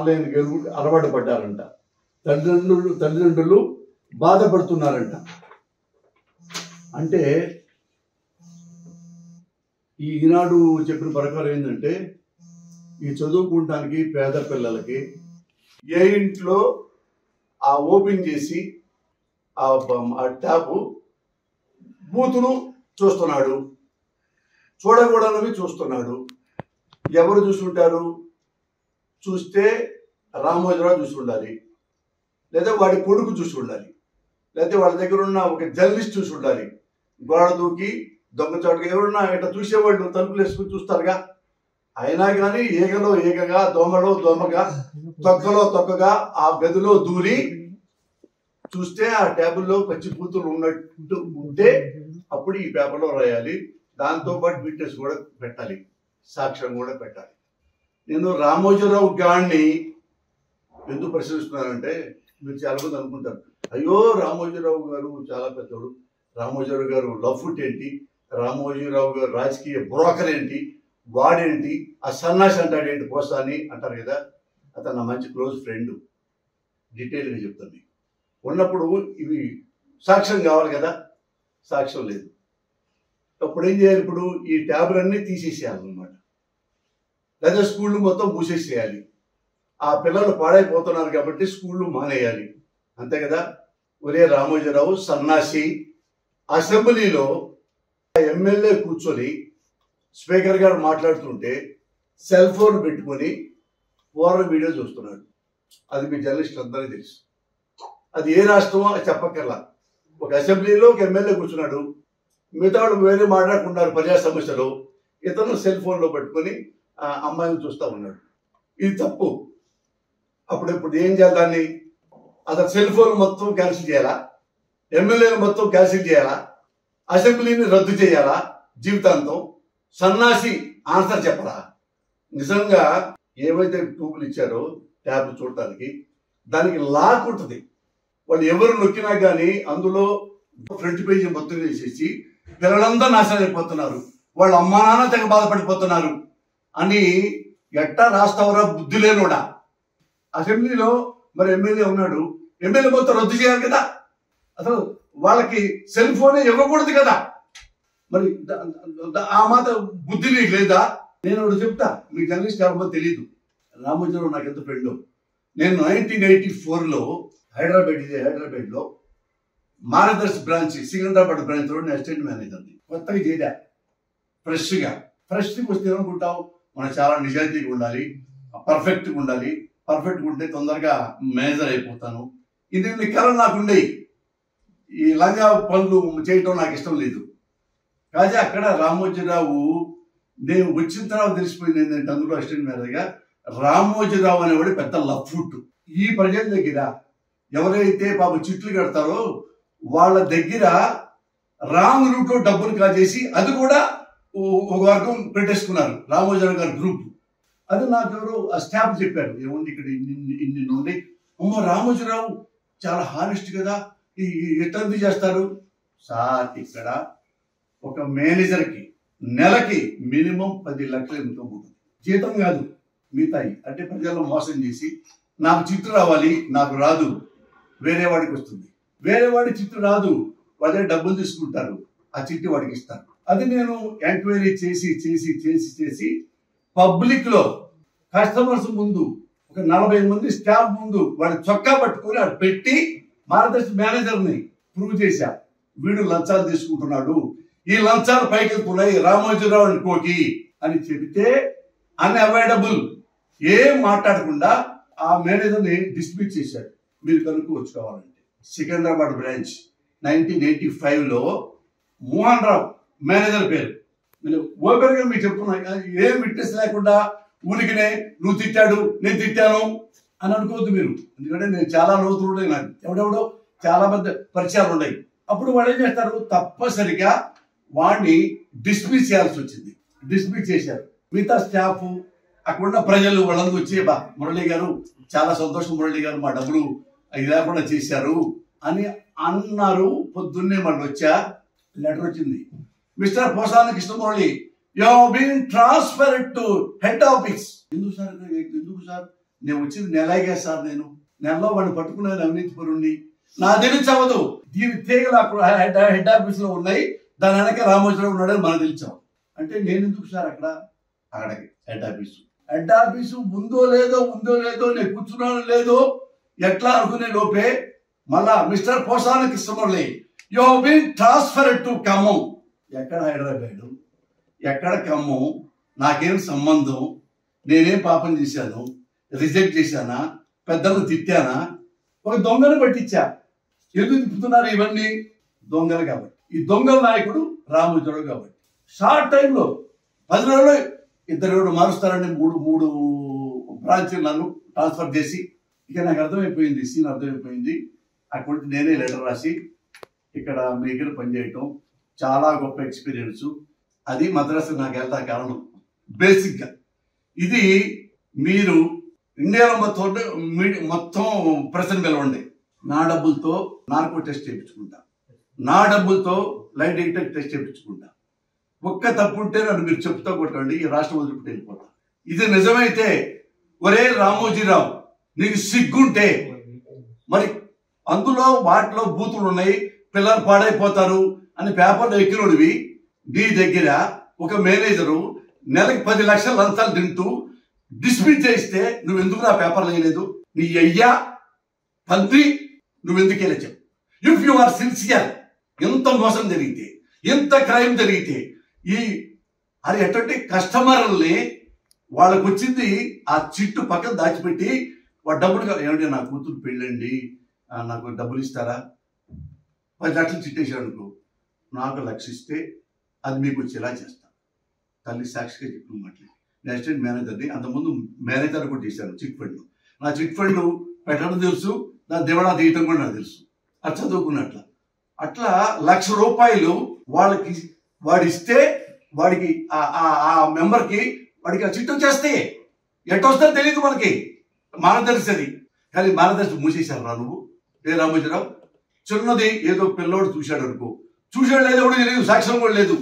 Online game అలవాటు పడ్డారంట. తల్లిదండ్రులు బాధపడుతున్నారంట. అంటే ఈనాడు చెప్పిన ప్రకారం ఏంటంటే, ఈ చదువుకోవడానికి పేద పిల్లలకి ఏ ఇంట్లో ఆ ఓపెన్ చేసి ఆ ట్యాబ్ బూతులు చూస్తున్నాడు, చూడకూడనివి చూస్తున్నాడు. ఎవరు చూస్తుంటారు? చూస్తే రామోజీరావు చూసి ఉండాలి, లేదా వాడి కొడుకు చూసి ఉండాలి, లేకపోతే వాళ్ళ దగ్గర ఉన్న ఒక జర్నలిస్ట్ చూసి ఉండాలి. గోడ దూకి దొంగచాటుగా ఎవరున్నా ఇట్లా చూసేవాళ్ళు తలుపులు వేసుకుని చూస్తారుగా. అయినా కానీ ఈగలో ఈగగా, దోమలో దోమగా, తొక్కలో తొక్కగా ఆ గదిలో దూరి చూస్తే ఆ టేబుల్లో పచ్చి బూతులు ఉన్నట్టు ఉంటే అప్పుడు ఈ పేపర్లో రాయాలి. దాంతోపాటు విట్నెస్ కూడా పెట్టాలి, సాక్ష్యం కూడా పెట్టాలి. నేను రామోజీరావు గారిని ఎందుకు ప్రశ్నిస్తున్నానంటే, మీరు చాలా మంది అనుకుంటారు, అయ్యో రామోజీరావు గారు చాలా పెద్దోడు, రామోజీరావు గారు లవ్ ఫుట్ ఏంటి, రామోజీరావు గారు రాజకీయ బ్రోకర్ ఏంటి, వాడేంటి, ఆ సన్నాసి అంటాడు ఏంటి పోసాని అంటారు కదా. అతను నా మంచి క్లోజ్ ఫ్రెండ్. డీటెయిల్గా చెప్తాను. ఉన్నప్పుడు ఇవి సాక్ష్యం కావాలి కదా, సాక్ష్యం లేదు. అప్పుడు ఏం చేయాలి? ఇప్పుడు ఈ ట్యాబ్లన్నీ తీసేసేయాలన్నమాట, లేదా స్కూళ్ళు మొత్తం మూసేసేయాలి. ఆ పిల్లలు పాడైపోతున్నారు కాబట్టి స్కూళ్ళు మానేయాలి, అంతే కదా. ఒరే రామోజీరావు సన్నాసి, అసెంబ్లీలో ఎమ్మెల్యే కూర్చొని స్పీకర్ గారు మాట్లాడుతుంటే సెల్ ఫోన్ పెట్టుకొని ఓవర్ వీడియో చూస్తున్నాడు. అది మీ జర్నలిస్టులు అందరికీ తెలుసు. అది ఏ రాష్ట్రమో చెప్పక్కర్లా. ఒక అసెంబ్లీలో ఒక ఎమ్మెల్యే కూర్చున్నాడు, మిగతా వాళ్ళు వేరే మాట్లాడుకున్నారు ప్రజా సమస్యలు, ఇతను సెల్ ఫోన్లో పెట్టుకొని అమ్మాయిని చూస్తూ ఉన్నాడు. ఇది తప్పు. ఇప్పుడు ఏం చేయాలి? దాన్ని అతను సెల్ ఫోన్ మొత్తం క్యాన్సిల్ చేయాలా, ఎమ్మెల్యేలు మొత్తం క్యాన్సిల్ చేయాలా, అసెంబ్లీని రద్దు చేయాలా జీవితాంతం? సన్నాసి ఆన్సర్ చెప్పరా? నిజంగా ఏవైతే ట్యూబులు ఇచ్చారో ట్యాబ్ చూడటానికి, దానికి లాక్ ఉంటుంది. వాళ్ళు ఎవరు నొక్కినా కానీ అందులో ఫ్రంట్ పేజీ మొత్తం వేసేసి పిల్లలందరూ నాశనం అయిపోతున్నారు, వాళ్ళ అమ్మా నాన్న తెగ బాధపడిపోతున్నారు అని ఎట్టా రాస్తావరా బుద్ధి లేనోడా? అసెంబ్లీలో మరి ఎమ్మెల్యే ఉన్నాడు, ఎమ్మెల్యే మొత్తం రద్దు చేయాలి కదా. అసలు వాళ్ళకి సెల్ ఫోనే ఇవ్వకూడదు కదా. మరి ఆ మాట బుద్ధి నీకు లేదా? నేను ఒకటి చెప్తా, మీ జర్నలిస్ట్ ఎవరికో తెలియదు. రామోజీరావు నాకు ఎంత ఫ్రెండ్. నేను 1984లో హైదరాబాద్లో మార్గదర్శి బ్రాంచ్, సికింద్రాబాద్ బ్రాంచ్ లో అసిస్టెంట్ మేనేజర్ని కొత్తగా చేరా. ఫ్రెష్గా వస్తే ఏమనుకుంటావు, మనం చాలా నిజాయితీగా ఉండాలి, పర్ఫెక్ట్గా ఉండాలి, పర్ఫెక్ట్గా ఉంటే తొందరగా మేనేజర్ అయిపోతాను. ఇది కళ నాకుండే. ఈ లంగా పనులు చేయటం నాకు ఇష్టం లేదు. కాజా అక్కడ రామోజీరావు, నేను వచ్చిన తర్వాత తెలిసిపోయింది ఏంటంటే, అందులో అసిస్టెంట్ మేనేజర్గా రామోజీరావు అనేవాడు పెద్ద లవ్ ఫుట్. ఈ ప్రజల దగ్గర ఎవరైతే పాప చిట్లు కడతారో వాళ్ళ దగ్గర రాంగ్ రూట్ లో డబ్బులు కాజేసి అది కూడా ఒక వర్గం పెట్టేసుకున్నారు, రామోజీరావు గారి గ్రూప్. అది నాకు ఎవరు ఆ స్టాఫ్ చెప్పారు, ఏముంది ఇక్కడ ఇన్ని నుండి, అమ్మో రామోజీరావు చాలా హానెస్ట్ కదా, ఎట్లా చేస్తారు సార్? ఇక్కడ ఒక మేనేజర్కి నెలకి మినిమం 10 లక్షలు ఇన్కమ్ ఉంటుంది, జీతం కాదు మిగతాయి. అంటే ప్రజల్లో మోసం చేసి నాకు చిట్టు రావాలి, నాకు రాదు, వేరే వాడికి వస్తుంది, వేరే వాడి చిట్టు రాదు, వాళ్ళే డబ్బులు తీసుకుంటారు, ఆ చిట్టు వాడికి ఇస్తారు. అది నేను ఎంక్వైరీ చేసి చేసి చేసి చేసి పబ్లిక్ లో కస్టమర్స్ ముందు ఒక 40 మంది స్టాఫ్ ముందు వాడి చొక్కా పట్టుకొని అటు పెట్టి మార్గదర్శి మేనేజర్ని ప్రూవ్ చేశా, వీడు లంచాలు తీసుకుంటున్నాడు, ఈ లంచాలు పైకి వెళ్తున్నాయి రామోజీరావు అనుకోకి అని చెబితే అన్అవాయిడబుల్ ఏం మాట్లాడకుండా ఆ మేనేజర్ని డిస్మిస్ చేశాడు. మీరు కనుక్కోవచ్చు కావాలంటే. సికింద్రాబాద్ బ్రాంచ్ 1985లో మోహన్ రావు మేనేజర్ పేరు. నేను ఓపెన్ గా మీకు చెప్తున్నా, ఏం విట్నెస్ లేకుండా ఊరికినే నువ్వు తిట్టాడు నేను తిట్టాను అని అనుకోవద్దు మీరు. ఎందుకంటే నేను చాలా లోతులు ఉన్నాయి, నాకు ఎవడెవడో చాలా పెద్ద పరిచయాలు ఉన్నాయి. అప్పుడు వాళ్ళు ఏం చేస్తారు, తప్పనిసరిగా వాడిని డిస్మిస్ చేయాల్సి వచ్చింది. డిస్మిస్ చేశారు. మిగతా స్టాఫ్ అక్కడున్న ప్రజలు వాళ్ళందరూ వచ్చి, బా మురళి గారు చాలా సంతోషం, మురళి గారు మా డబ్బులు ఇది లేకుండా చేశారు అని అన్నారు. పొద్దున్నే మళ్ళీ వచ్చా, లెటర్ వచ్చింది, mister Posani Krishnamurali, you have been transferred to head office. ఎందుకు సార్ నేను వచ్చింది నెలాగే సార్, నేను నెలలో వాడిని పట్టుకున్నాను అవినీతి పరుణ్ణి, నా తెలిచవదు. దీని తీగలు అక్కడ హెడ్ ఆఫీస్ లో ఉన్నాయి, దాని వెనక రామోజీరావు ఉన్నాడని మనకు తెలిసాం. అంటే నేను ఎందుకు సార్ అక్కడికి హెడ్ ఆఫీసు ఉందో లేదో నేను కూర్చున్నాను లేదో ఎట్లా అనుకునే లోపే మళ్ళా mister Posani Krishnamurali, you have been transferred to Khammam. ఎక్కడ హైదరాబాదు, ఎక్కడ ఖమ్మం, నాకేం సంబంధం, నేనేం పాపం చేశాను, రిజెక్ట్ చేశానా, పెద్దలు తిట్టానా? ఒక దొంగను పట్టించా. ఎందుకు తిప్పుతున్నారు ఇవన్నీ? దొంగలు కాబట్టి. ఈ దొంగల నాయకుడు రామోజీరావు కాబట్టి షార్ట్ టైంలో 10 రోజులు 2 మారుస్తారని మూడు బ్రాంచ్లు నన్ను ట్రాన్స్ఫర్ చేసి, ఇక నాకు అర్థమైపోయింది, సీన్ అర్థమైపోయింది. అక్కడి నేనే లెటర్ రాసి ఇక్కడ మీ దగ్గర పనిచేయటం చాలా గొప్ప ఎక్స్పీరియన్స్. అది మద్రాసు నాకు వెళ్తా కారణం. బేసిక్గా ఇది మీరు ఇండియాలో మొత్తం ప్రెసెంట్ పిలవండి. నా డబ్బులతో నార్కో టెస్ట్ చేయించుకుంటా, నా డబ్బులతో లైట్ డిటెక్టర్ టెస్ట్ చేయించుకుంటా. ఒక్క తప్పు ఉంటే నన్ను మీరు చెప్తా కొట్టండి, ఈ రాష్ట్రం వదిలిపెట్టి వెళ్ళిపోతా. ఇది నిజమైతే ఒరే రామోజీరావు, నీకు సిగ్గుంటే మరి వాటిలో బూతులు ఉన్నాయి, పిల్లలు పాడైపోతారు అని పేపర్లో ఎక్కినోడివి, నీ దగ్గర ఒక మేనేజరు నెలకి 10 లక్షల లంచాలు తింటూ డిస్మిస్ చేస్తే నువ్వెందుకు నా పేపర్లు వేయలేదు? నీ అయ్యా తండ్రి నువ్వెందుకు వెళ్ళా చెప్పు. ఇఫ్ యు ఆర్ సిన్సియర్, ఎంత మోసం జరిగితే, ఎంత క్రైమ్ జరిగితే, అది ఎటువంటి కస్టమర్లని వాళ్ళకు వచ్చింది ఆ చిట్టు పక్కన దాచిపెట్టి వాడు డబ్బులు ఏమంటే నా కూతురు పెళ్ళండి, నాకు డబ్బులు ఇస్తారా, 10 లక్షలు చిట్టేసాడు అనుకో, నాకు 1 లక్ష ఇస్తే అది మీకు వచ్చేలా చేస్తాను. తల్లి సాక్షిగా చెప్పిన మాటలు. నేను అసిస్టెంట్ మేనేజర్ని, అంతకుముందు మేనేజర్ కూడా చేశాను చిట్ ఫండ్. నా చిట్ ఫండ్ పెట్టడం తెలుసు, నా దివాళా తీయటం కూడా నాకు తెలుసు. అది చదువుకున్నట్ల అట్లా 1 లక్ష రూపాయలు వాడిస్తే వాడికి ఆ మెంబర్కి వాడికి ఆ చిట్టు వచ్చేస్తే ఎట్టొస్తుందో తెలియదు మనకి, మార్గదర్శి అది. కానీ మార్గదర్శి మూసేశారు రా నువ్వు. ఏ రామోజీరావు, చిన్నది ఏదో పిల్లోడు చూశాడు అనుకో, చూశాడు లేదో కూడా తెలియదు, సాక్ష్యం కూడా లేదు.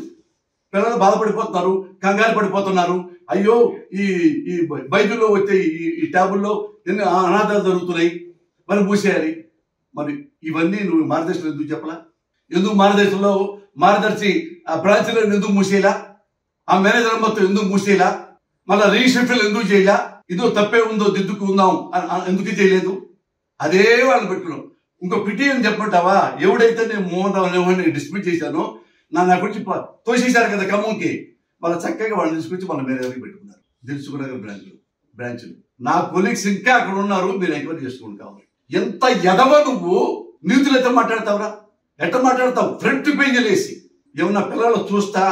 పిల్లలు బాధపడిపోతున్నారు, కంగారు పడిపోతున్నారు. అయ్యో ఈ బైబిల్లో వచ్చే ఈ ట్యాబుల్లో ఎన్ని అనాథాలు జరుగుతున్నాయి, మరి మూసేయాలి. మరి ఇవన్నీ నువ్వు మార్గదర్శిలో ఎందుకు చెప్పలా? ఎందుకు మార్గదర్శి ఆ బ్రాంచ్లో ఎందుకు మూసేలా? ఆ మేనేజర్ మొత్తం ఎందుకు మూసేలా? మళ్ళీ రీషెఫిల్ ఎందుకు చేయలా? ఇదో తప్పే ఉందో దిద్దుకుందాం ఎందుకు చేయలేదు? అదే వాళ్ళు పెట్టుకున్నాం. ఇంకో పిటి అని చెప్పమంటావా? ఎవడైతే నేను మోహన్ రావు డిస్మిస్ చేశానో నన్ను అక్కడి నుంచి తోసేశారు కదా ఖమ్మంకి, వాళ్ళ చక్కగా వాళ్ళని తీసుకొచ్చి మన మేనేజర్కి పెట్టుకున్నారు తెలుసుకున్న బ్రాంచ్లు. నా కొలీగ్స్ ఇంకా అక్కడ ఉన్నారు, మీరు ఎంక్వైరీ చేసుకోండి కావాలి. ఎంత ఎదవ నువ్వు, నీతులు ఎట్లా మాట్లాడతావురా? ఎట్లా మాట్లాడతావు? ఫ్రంట్ పేజీలు వేసి ఏమన్నా పిల్లలు చూస్తా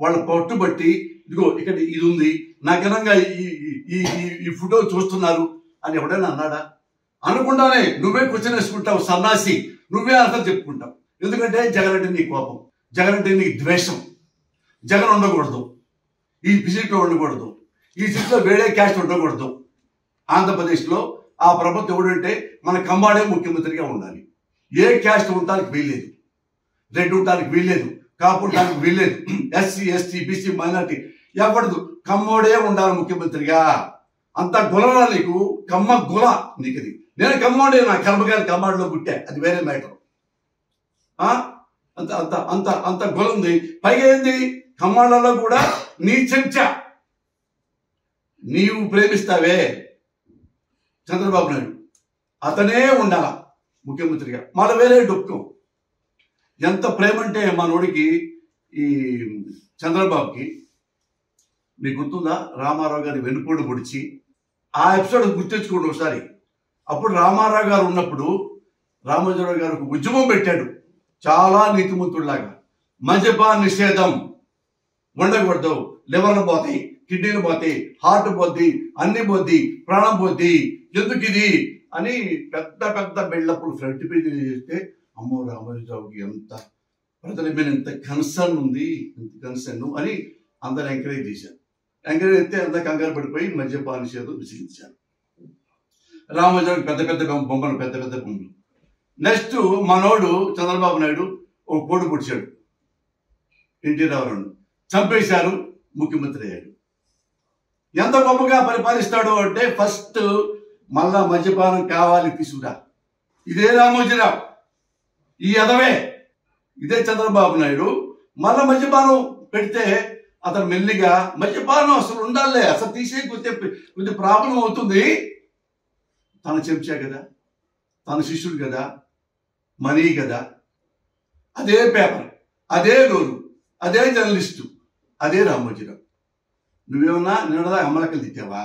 వాళ్ళ పట్టుబట్టి, ఇదిగో ఇక్కడ ఇది ఉంది, నాకనంగా ఈ ఫోటో చూస్తున్నారు అని ఎవడైనా అన్నాడా? అనుకుంటానే నువ్వే క్వశ్చన్ వేసుకుంటావు సన్నాసి, నువ్వే అర్థం చెప్పుకుంటావు. ఎందుకంటే జగన్ అంటే నీ కోపం, జగన్ అంటే నీ ద్వేషం. జగన్ ఉండకూడదు, ఈ సీట్లో ఉండకూడదు, ఈ సీట్లో వేరే క్యాస్ట్ ఉండకూడదు. ఆంధ్రప్రదేశ్లో ఆ ప్రభుత్వం ఎవడంటే మన కమ్మాడే ముఖ్యమంత్రిగా ఉండాలి. ఏ క్యాస్ట్ ఉండటానికి వీల్లేదు, రెడ్ ఉండటానికి వీల్లేదు, కాపు ఉండటానికి వీల్లేదు, ఎస్సీ ఎస్టీ బీసీ మైనార్టీ ఎవడదు, కమ్మోడే ఉండాలి ముఖ్యమంత్రిగా. అంత గులరా నీకు, కమ్మ గుల నీకు. అది నేను కమ్మోడే, నా కర్మగారి కమ్మాడిలో పుట్టా, అది వేరే మ్యాటర్. అంత అంత అంత అంత గుల ఉంది. పైగా ఏంది, కమ్మాళ్ళలో కూడా నీ చెంచా నీవు ప్రేమిస్తావే చంద్రబాబు నాయుడు, అతనే ఉండాల ముఖ్యమంత్రిగా. మళ్ళీ వేరే డొక్కం. ఎంత ప్రేమ అంటే మనోడికి ఈ చంద్రబాబుకి. మీకు గుర్తుందా రామారావు గారి వెనుపోడు పొడిచి? ఆ ఎపిసోడ్ గుర్తించుకోండి ఒకసారి. అప్పుడు రామారావు గారు ఉన్నప్పుడు రామోజీరావు గారు ఒక ఉద్యమం పెట్టాడు, చాలా నీతిమంతుడిలాగా. మద్యపాన నిషేధం ఉండకూడదు, లివర్లు పోతాయి, కిడ్నీలు పోతాయి, హార్ట్ పోద్ది, అన్ని పోద్ది, ప్రాణం పోద్ది, ఎందుకు ఇది అని పెద్ద పెద్ద బిల్డప్లు ఫ్రంట్ పేజీలు చేస్తే, అమ్మో రామోజీరావుకి ఎంత ప్రజల మీద ఎంత కన్సర్న్ ఉంది, ఎంత కన్సర్న్ అని అందరు ఎంకరేజ్ చేశారు. ఎంకరేజ్ అయితే అంత కంగారు పడిపోయి మద్యపాన నిషేధం విసిగించారు. రామోజీరావుకి పెద్ద పెద్ద బొమ్మలు, పెద్ద పెద్ద బొమ్మలు. నెక్స్ట్ మనోడు చంద్రబాబు నాయుడు ఒక కోడి పొడిచాడు, ఎన్టీ రామారావు చంపేశారు, ముఖ్యమంత్రి అయ్యాడు. ఎంత గొప్పగా పరిపాలిస్తాడు అంటే, ఫస్ట్ మళ్ళా మద్యపానం కావాలి తీసుకురా. ఇదే రామోజీరావు, ఈ అదవే, ఇదే చంద్రబాబు నాయుడు మళ్ళా మద్యపానం పెడితే అతను మెల్లిగా మద్యపానం అసలు ఉండాలే, అసలు తీసే కొద్ది ప్రాబ్లం అవుతుంది. తన చెంచా కదా, తన శిష్యుడు కదా, మనీ కదా, అదే పేపర్, అదే నోరు, అదే జర్నలిస్టు, అదే రామోజీరావు. నువ్వేమన్నా నిన్నదా అమ్మలకలు తిట్టావా?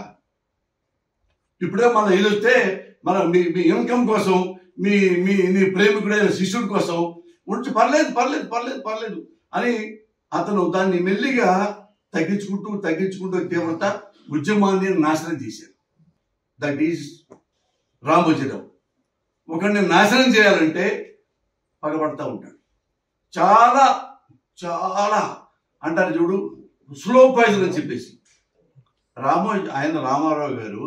ఇప్పుడే మన ఇది వస్తే మన మీ ఇన్కమ్ కోసం నీ ప్రేమికుడైన శిష్యుడి కోసం ఉంచి పర్లేదు అని అతను దాన్ని మెల్లిగా తగ్గించుకుంటూ తీవ్రత ఉద్యమాన్ని నాశనం చేశాడు. That is Ramoji Rao. ఒకరిని నాశనం చేయాలంటే పగబడతా ఉంటాడు. చాలా చాలా అంటారు చూడు, స్లో పాయిజన్ అని చెప్పేసి. రామారావు గారు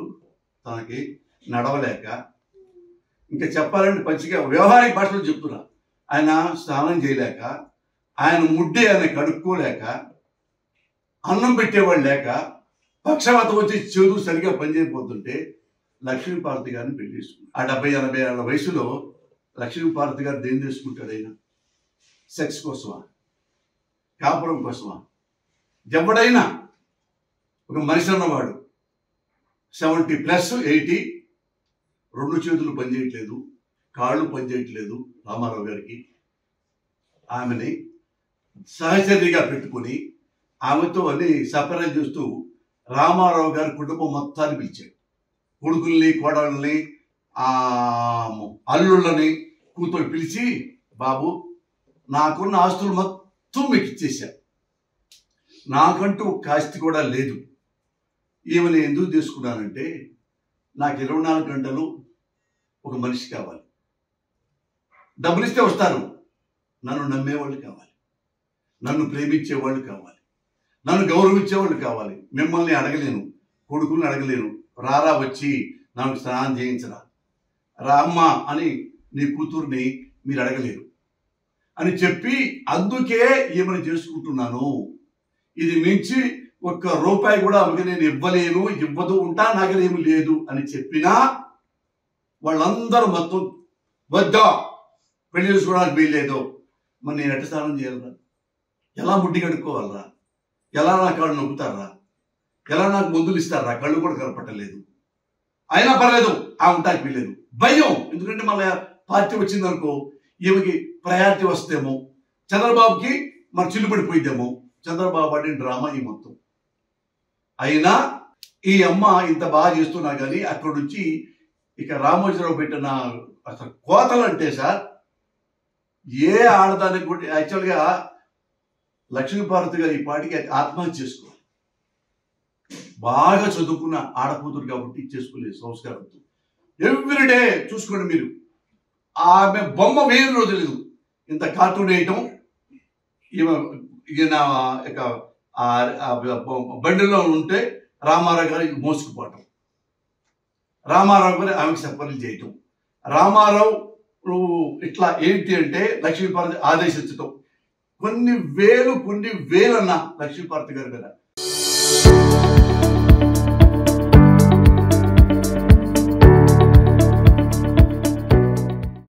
తనకి నడవలేక, ఇంకా చెప్పాలంటే పచ్చిగా వ్యవహారిక భాషలో చెప్తున్నా, ఆయన స్నానం చేయలేక, ఆయన ముడ్డి ఆయన కడుక్కోలేక, అన్నం పెట్టేవాళ్ళు లేక, పక్షవాతం వచ్చి చెడు సరిగా పనిచేయకపోతుంటే లక్ష్మీపార్వతి గారిని పెళ్లి చేసుకున్నాడు. ఆ 70-80 ఏళ్ళ వయసులో లక్ష్మీపార్వతి గారు దేని చేసుకుంటాడు? ఆయన సెక్స్ కోసమా, కాపురం కోసమా? ఎవడైనా ఒక మనిషి అన్నవాడు 70+ 80, 2 చేతులు పనిచేయట్లేదు, కాళ్ళు పనిచేయట్లేదు. రామారావు గారికి ఆమెని సహచర్యగా పెట్టుకుని ఆమెతో అన్ని సపరేట్ చేస్తూ రామారావు గారి కుటుంబం మొత్తాన్ని పిలిచాడు. కొడుకుల్ని, కోడళ్ళని, అల్లుళ్ళని, కూతురు పిలిచి, బాబు నాకున్న ఆస్తులు మొత్తం మీకు ఇచ్చేశాను, నాకంటూ ఒక ఆస్తి కూడా లేదు. ఈమెను ఎందుకు తీసుకున్నానంటే నాకు 24 గంటలు ఒక మనిషి కావాలి, డబ్బులు ఇస్తే వస్తారు, నన్ను నమ్మేవాళ్ళు కావాలి, నన్ను ప్రేమించేవాళ్ళు కావాలి, నన్ను గౌరవించేవాళ్ళు కావాలి. మిమ్మల్ని అడగలేను, కొడుకుల్ని అడగలేను, రారా వచ్చి నాకు స్నానం చేయించరా, రామ్మ అని నీ కూతుర్ని మీరు అడగలేరు అని చెప్పి, అందుకే ఈమెను చేసుకుంటున్నాను. ఇది మించి ₹1 కూడా ఆమెకి నేను ఇవ్వలేను, ఇవ్వదు ఉంటా, నాకేమీ లేదు అని చెప్పినా వాళ్ళందరూ మొత్తం వద్దా, పెళ్లి చేసుకోవడానికి వీల్లేదు. మరి నేను ఎట్ట స్నానం చేయాలరా, ఎలా ముడ్డి కడుక్కోవాలరా, ఎలా నా కాళ్ళు నొక్కుతారా, ఎలా నాకు మందులు ఇస్తారా, కళ్ళు కూడా కనపట్టలేదు, అయినా పర్లేదు ఆ ఉంటాకి వీల్లేదు. భయం, ఎందుకంటే మళ్ళీ పార్టీ వచ్చిందనుకో ఈమెకి ప్రయారిటీ వస్తేమో, చంద్రబాబుకి మరి చిల్లుపడిపోయిద్దేమో. చంద్రబాబు అంటే డ్రామా ఈ మొత్తం. అయినా ఈ అమ్మ ఇంత బాగా చేస్తున్నా కానీ అక్కడి నుంచి ఇక రామోజీరావు పెట్టిన అసలు కోతలు అంటే సార్, ఏ ఆడదానికి కూడా యాక్చువల్గా లక్ష్మీపార్వతి గారు ఈ పాటికి ఆత్మహత్య చేసుకోవాలి. బాగా చదువుకున్న ఆడకూతురు కాబట్టి చేసుకోలేదు సంస్కారంతో. ఎవ్రీడే చూసుకోండి మీరు, ఆమె బొమ్మ వేరే రోజు లేదు, ఇంత కార్టూన్ వేయటం, ఈయన ఇక బండిలో ఉంటే రామారావు గారు మోసుకుపోవటం, రామారావు గారు ఆమెకు సపర్లు చేయటం, రామారావు ఇట్లా ఏంటి అంటే లక్ష్మీపార్వతి ఆదేశించటం, కొన్ని వేలన్న లక్ష్మీపార్వతి గారు కదా.